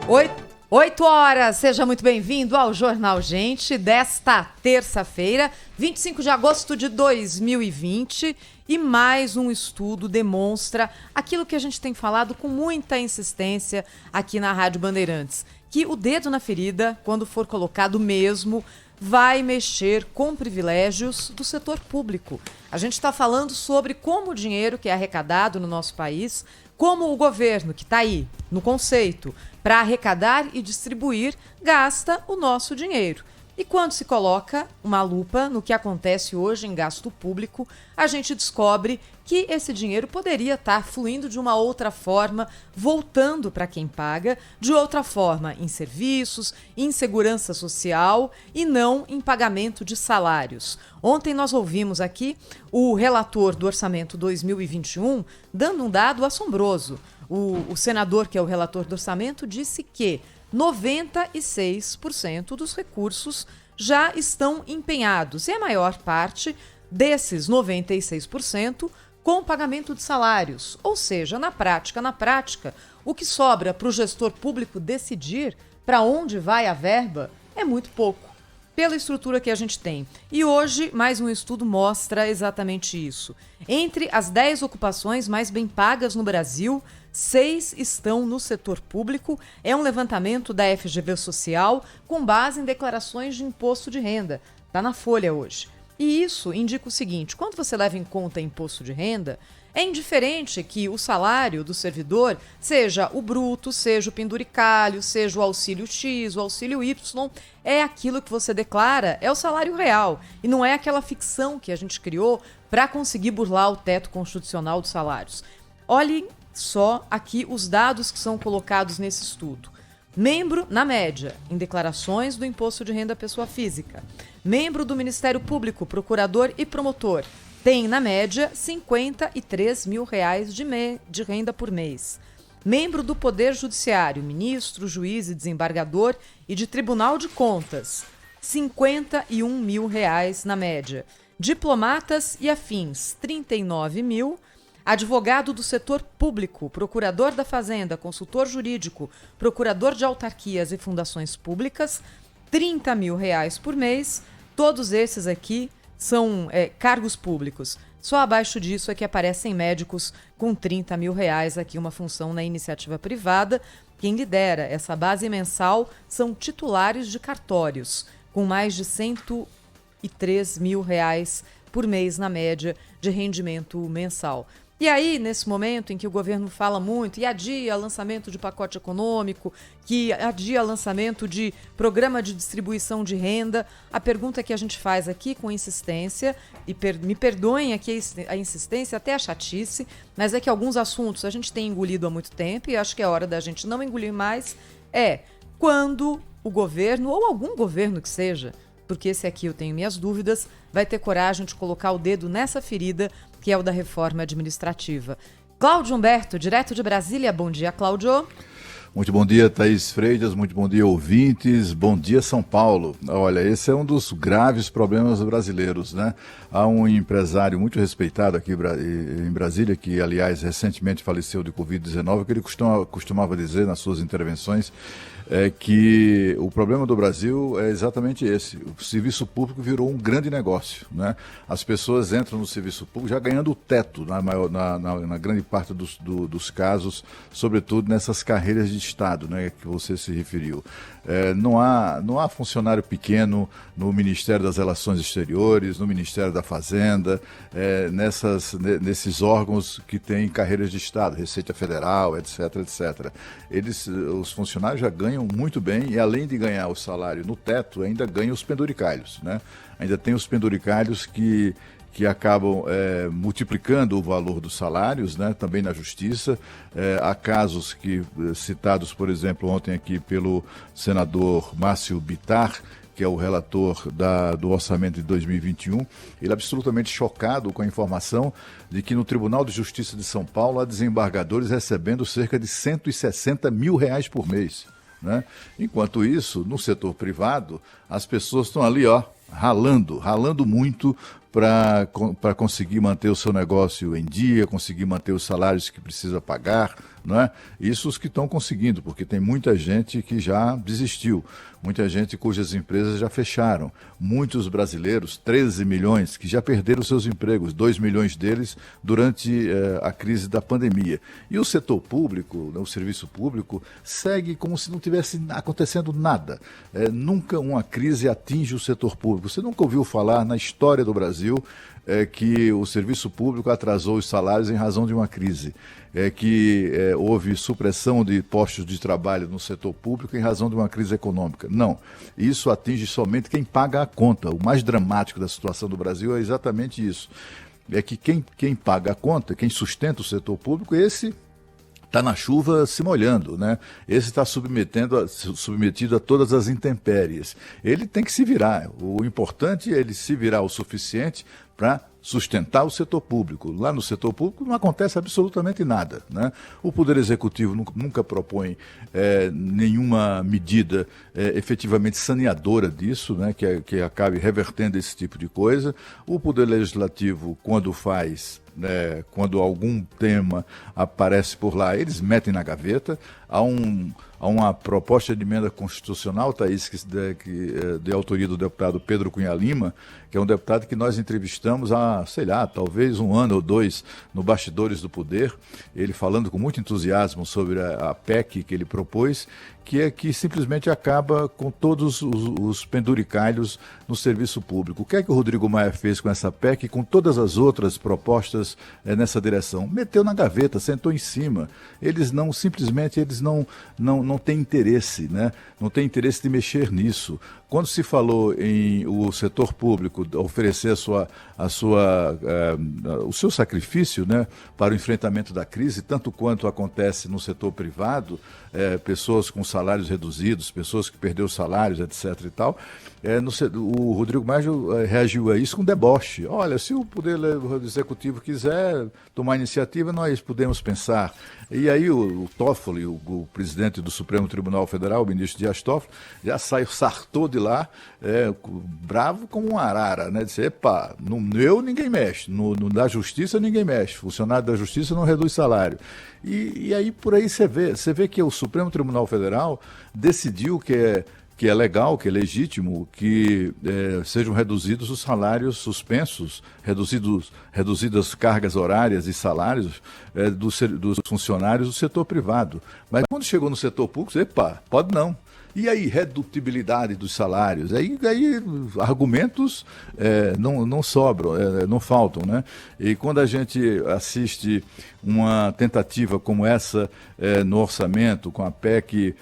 8 horas, seja muito bem-vindo ao Jornal Gente desta terça-feira, 25 de agosto de 2020, e mais um estudo demonstra aquilo que a gente tem falado com muita insistência aqui na Rádio Bandeirantes, que o dedo na ferida, quando for colocado mesmo, vai mexer com privilégios do setor público. A gente está falando sobre como o dinheiro que é arrecadado no nosso país, como o governo, que está aí no conceito, para arrecadar e distribuir, gasta o nosso dinheiro. E quando se coloca uma lupa no que acontece hoje em gasto público, a gente descobre que esse dinheiro poderia estar fluindo de uma outra forma, voltando para quem paga, de outra forma em serviços, em segurança social e não em pagamento de salários. Ontem nós ouvimos aqui o relator do Orçamento 2021 dando um dado assombroso. O senador, que é o relator do orçamento, disse que 96% dos recursos já estão empenhados, e a maior parte desses 96% com pagamento de salários. Ou seja, na prática, o que sobra para o gestor público decidir para onde vai a verba é muito pouco, pela estrutura que a gente tem. E hoje, mais um estudo mostra exatamente isso. Entre as 10 ocupações mais bem pagas no Brasil, 6 estão no setor público. É um levantamento da FGV Social com base em declarações de imposto de renda. Está na Folha hoje. E isso indica o seguinte: quando você leva em conta imposto de renda, é indiferente que o salário do servidor seja o bruto, seja o penduricalho, seja o auxílio X, o auxílio Y, é aquilo que você declara, é o salário real. E não é aquela ficção que a gente criou para conseguir burlar o teto constitucional dos salários. Olhem só aqui os dados que são colocados nesse estudo. Membro, na média, em declarações do imposto de renda à pessoa física. Membro do Ministério Público, procurador e promotor, tem, na média, R$53 mil de renda por mês. Membro do Poder Judiciário, ministro, juiz e desembargador, e de Tribunal de Contas, R$51 mil na média. Diplomatas e afins, 39 mil. Advogado do setor público, procurador da Fazenda, consultor jurídico, procurador de autarquias e fundações públicas, R$30 mil por mês. Todos esses aqui são cargos públicos. Só abaixo disso é que aparecem médicos com R$30 mil aqui, uma função na iniciativa privada. Quem lidera essa base mensal são titulares de cartórios, com mais de R$103 mil por mês na média de rendimento mensal. E aí, nesse momento em que o governo fala muito e adia lançamento de pacote econômico, que adia lançamento de programa de distribuição de renda, a pergunta que a gente faz aqui com insistência, e me perdoem aqui a insistência, até a chatice, mas é que alguns assuntos a gente tem engolido há muito tempo e acho que é hora da gente não engolir mais, quando o governo, ou algum governo que seja, porque esse aqui eu tenho minhas dúvidas, vai ter coragem de colocar o dedo nessa ferida, que é o da reforma administrativa. Cláudio Humberto, direto de Brasília. Bom dia, Cláudio. Muito bom dia, Thaís Freitas, muito bom dia, ouvintes, bom dia, São Paulo. Olha, esse é um dos graves problemas brasileiros, né? Há um empresário muito respeitado aqui em Brasília, que, aliás, recentemente faleceu de Covid-19, que ele costumava dizer nas suas intervenções que o problema do Brasil é exatamente esse. O serviço público virou um grande negócio, né? As pessoas entram no serviço público já ganhando o teto, na grande parte dos casos, sobretudo nessas carreiras de Estado, né, que você se referiu. Não há funcionário pequeno no Ministério das Relações Exteriores, no Ministério da Fazenda, nesses órgãos que têm carreiras de Estado, Receita Federal, etc, etc. Os funcionários já ganham muito bem e, além de ganhar o salário no teto, ainda ganham os penduricalhos, né? Ainda tem os penduricalhos que acabam multiplicando o valor dos salários, né, também na justiça. Há casos citados, por exemplo, ontem aqui pelo senador Márcio Bittar, que é o relator do orçamento de 2021, ele é absolutamente chocado com a informação de que no Tribunal de Justiça de São Paulo há desembargadores recebendo cerca de R$160 mil por mês, né? Enquanto isso, no setor privado, as pessoas estão ali, ralando muito para conseguir manter o seu negócio em dia, conseguir manter os salários que precisa pagar, não é? Isso os que estão conseguindo, porque tem muita gente que já desistiu, muita gente cujas empresas já fecharam, muitos brasileiros, 13 milhões, que já perderam seus empregos, 2 milhões deles durante a crise da pandemia. E o setor público, o serviço público, segue como se não tivesse acontecendo nada. Nunca uma crise atinge o setor público. Você nunca ouviu falar na história do Brasil que o serviço público atrasou os salários em razão de uma crise, que houve supressão de postos de trabalho no setor público em razão de uma crise econômica. Não, isso atinge somente quem paga a conta. O mais dramático da situação do Brasil é exatamente isso. É que quem paga a conta, quem sustenta o setor público, esse está na chuva se molhando, né? Esse está submetido a todas as intempéries. Ele tem que se virar. O importante é ele se virar o suficiente para sustentar o setor público. Lá no setor público não acontece absolutamente nada, né? O Poder Executivo nunca propõe nenhuma medida efetivamente saneadora disso, né? Que acabe revertendo esse tipo de coisa. O Poder Legislativo, quando faz, quando algum tema aparece por lá, eles metem na gaveta. Há uma proposta de emenda constitucional, Thaís, de autoria do deputado Pedro Cunha Lima, que é um deputado que nós entrevistamos há, sei lá, talvez 1 ano ou 2, no Bastidores do Poder, ele falando com muito entusiasmo sobre a PEC que ele propôs, que simplesmente acaba com todos os penduricalhos no serviço público. O que é que o Rodrigo Maia fez com essa PEC e com todas as outras propostas nessa direção? Meteu na gaveta, sentou em cima. Eles não têm interesse, né? Não têm interesse de mexer nisso. Quando se falou em o setor público oferecer o seu sacrifício, né, para o enfrentamento da crise, tanto quanto acontece no setor privado, pessoas com salários reduzidos, pessoas que perderam salários, etc. e tal, o Rodrigo Maia reagiu a isso com deboche. Olha, se o Poder Executivo quiser tomar iniciativa, nós podemos pensar. E aí o Toffoli, o presidente do Supremo Tribunal Federal, o ministro Dias Toffoli, já sartou de lá, bravo como uma arara, né? Disse, epa, no meu ninguém mexe, na justiça ninguém mexe, funcionário da justiça não reduz salário. E aí por aí você vê que o Supremo Tribunal Federal decidiu que é legal, que é legítimo, que sejam reduzidos os salários suspensos, reduzidas cargas horárias e salários dos funcionários do setor privado. Mas quando chegou no setor público, epa, pode não. E aí, redutibilidade dos salários? Aí argumentos não sobram, não faltam, né? E quando a gente assiste uma tentativa como essa no orçamento, com a PEC,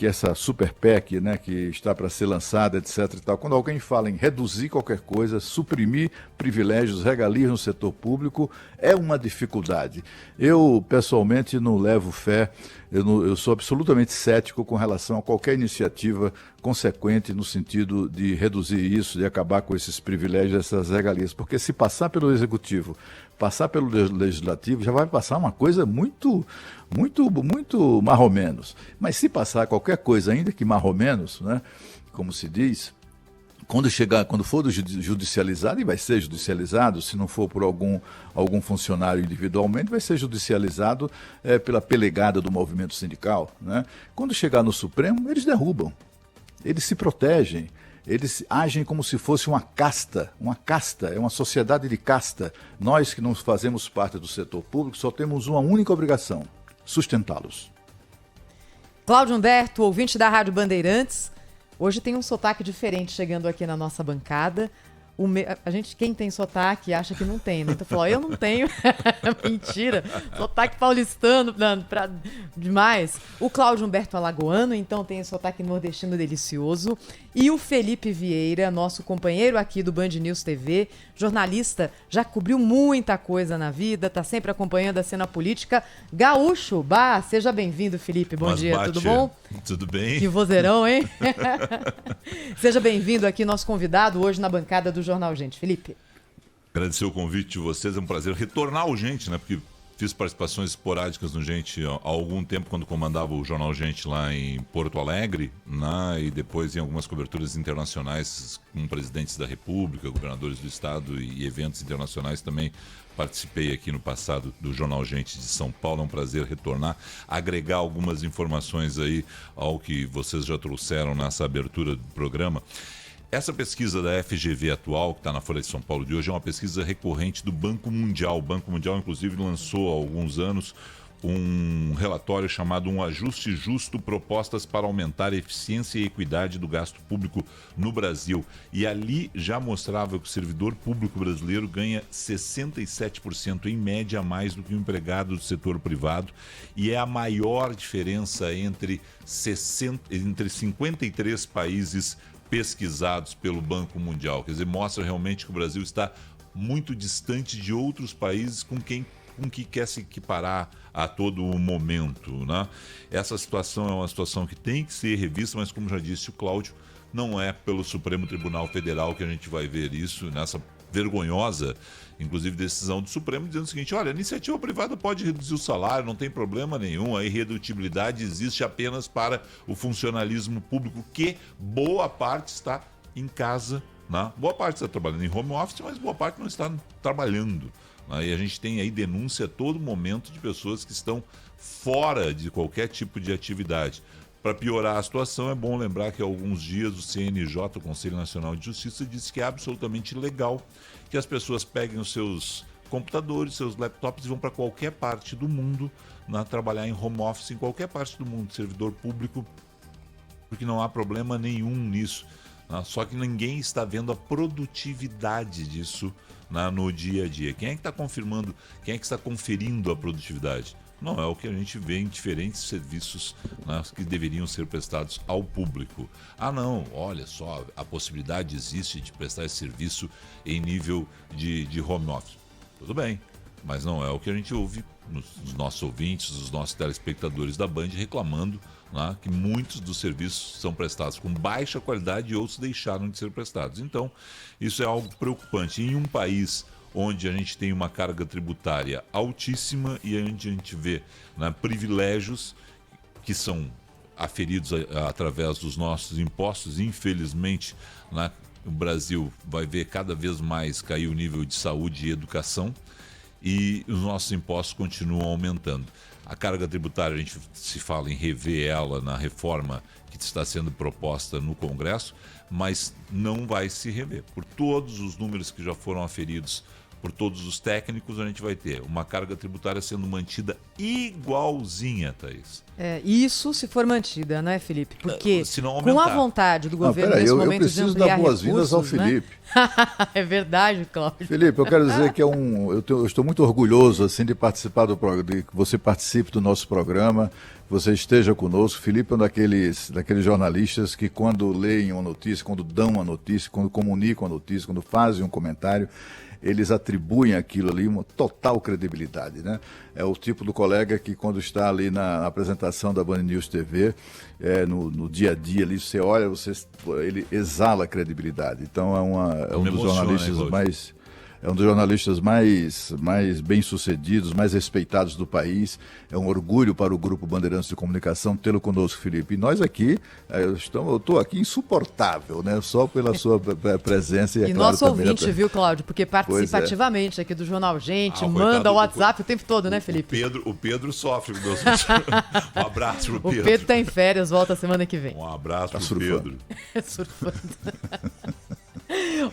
essa super PEC, né, que está para ser lançada, etc. e tal. Quando alguém fala em reduzir qualquer coisa, suprimir privilégios, regalias no setor público, é uma dificuldade. Eu, pessoalmente, não levo fé, eu sou absolutamente cético com relação a qualquer iniciativa consequente no sentido de reduzir isso, de acabar com esses privilégios, essas regalias. Porque se passar pelo Executivo, passar pelo Legislativo, já vai passar uma coisa muito marromenos. Mas se passar qualquer coisa, ainda que marromenos, né, como se diz, quando for judicializado, e vai ser judicializado, se não for por algum funcionário individualmente, vai ser judicializado pela pelegada do movimento sindical, né? Quando chegar no Supremo, eles derrubam, eles se protegem, eles agem como se fosse uma casta, é uma sociedade de casta. Nós que não fazemos parte do setor público só temos uma única obrigação: sustentá-los. Cláudio Humberto, ouvinte da Rádio Bandeirantes. Hoje tem um sotaque diferente chegando aqui na nossa bancada. Quem tem sotaque acha que não tem, né? Então falou, eu não tenho. Mentira. Sotaque paulistano, demais. O Cláudio Humberto Alagoano, então tem sotaque nordestino delicioso. E o Felipe Vieira, nosso companheiro aqui do Band News TV, jornalista, já cobriu muita coisa na vida, tá sempre acompanhando a cena política. Gaúcho, seja bem-vindo, Felipe. Bom dia, tudo bom? Tudo bem? Que vozeirão, hein? Seja bem-vindo aqui, nosso convidado hoje na bancada do Jornal Gente. Felipe. Agradecer o convite de vocês, é um prazer retornar ao Gente, né? Porque Fiz participações esporádicas no Gente há algum tempo, quando comandava o Jornal Gente lá em Porto Alegre, né? E depois em algumas coberturas internacionais com presidentes da República, governadores do Estado e eventos internacionais também. Participei aqui no passado do Jornal Gente de São Paulo. É um prazer retornar, agregar algumas informações aí ao que vocês já trouxeram nessa abertura do programa. Essa pesquisa da FGV atual, que está na Folha de São Paulo de hoje, é uma pesquisa recorrente do Banco Mundial. O Banco Mundial, inclusive, lançou há alguns anos um relatório chamado Um Ajuste Justo, propostas para aumentar a eficiência e equidade do gasto público no Brasil. E ali já mostrava que o servidor público brasileiro ganha 67% em média a mais do que o empregado do setor privado, e é a maior diferença entre 53 países pesquisados pelo Banco Mundial. Quer dizer, mostra realmente que o Brasil está muito distante de outros países com que quer se equiparar a todo o momento, né? Essa situação é uma situação que tem que ser revista, mas como já disse o Cláudio, não é pelo Supremo Tribunal Federal que a gente vai ver isso, nessa vergonhosa, inclusive, decisão do Supremo, dizendo o seguinte: olha, a iniciativa privada pode reduzir o salário, não tem problema nenhum, a irredutibilidade existe apenas para o funcionalismo público, que boa parte está em casa, né? Boa parte está trabalhando em home office, mas boa parte não está trabalhando. E a gente tem aí denúncia a todo momento de pessoas que estão fora de qualquer tipo de atividade. Para piorar a situação, é bom lembrar que há alguns dias o CNJ, o Conselho Nacional de Justiça, disse que é absolutamente legal que as pessoas peguem os seus computadores, seus laptops e vão para qualquer parte do mundo, né, trabalhar em home office em qualquer parte do mundo, servidor público, porque não há problema nenhum nisso. Só que ninguém está vendo a produtividade disso, né, no dia a dia. Quem é que está confirmando, quem é que está conferindo a produtividade? Não é o que a gente vê em diferentes serviços, né, que deveriam ser prestados ao público. Ah, não, olha só, a possibilidade existe de prestar esse serviço em nível de home office. Tudo bem, mas não é o que a gente ouve nos nossos ouvintes, os nossos telespectadores da Band reclamando, né, que muitos dos serviços são prestados com baixa qualidade e outros deixaram de ser prestados. Então, isso é algo preocupante. Em um país onde a gente tem uma carga tributária altíssima e onde a gente vê, né, privilégios que são aferidos através dos nossos impostos, infelizmente, né, o Brasil vai ver cada vez mais cair o nível de saúde e educação, e os nossos impostos continuam aumentando. A carga tributária, a gente se fala em rever ela na reforma que está sendo proposta no Congresso, mas não vai se rever. Por todos os números que já foram aferidos por todos os técnicos, a gente vai ter uma carga tributária sendo mantida igualzinha, Thaís. Isso se for mantida, né, Felipe? Porque com a vontade do governo nesse momento eu preciso de dar boas-vindas ao Felipe. Né? É verdade, Cláudio. Felipe, eu quero dizer que eu estou muito orgulhoso assim, de participar de que você participe do nosso programa, que você esteja conosco. Felipe é um daqueles jornalistas que, quando leem uma notícia, quando dão uma notícia, quando comunicam a notícia, quando fazem um comentário, eles atribuem aquilo ali uma total credibilidade, né? É o tipo do colega que, quando está ali na apresentação da Band News TV, no dia a dia ali, você olha, ele exala credibilidade. Então é um dos jornalistas É um dos jornalistas mais bem-sucedidos, mais respeitados do país. É um orgulho para o Grupo Bandeirantes de Comunicação tê-lo conosco, Felipe. E nós aqui, eu estou aqui insuportável, né? Só pela sua presença. E claro, nosso ouvinte, viu, Cláudio? Porque participa ativamente aqui do Jornal Gente, manda o WhatsApp o tempo todo, né, Felipe? O Pedro sofre. Um abraço pro Pedro. O Pedro tá em férias, volta semana que vem. Um abraço pro Pedro. Surfando.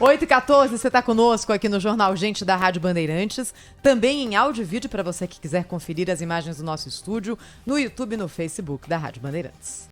8h14, você está conosco aqui no Jornal Gente da Rádio Bandeirantes, também em áudio e vídeo para você que quiser conferir as imagens do nosso estúdio, no YouTube e no Facebook da Rádio Bandeirantes.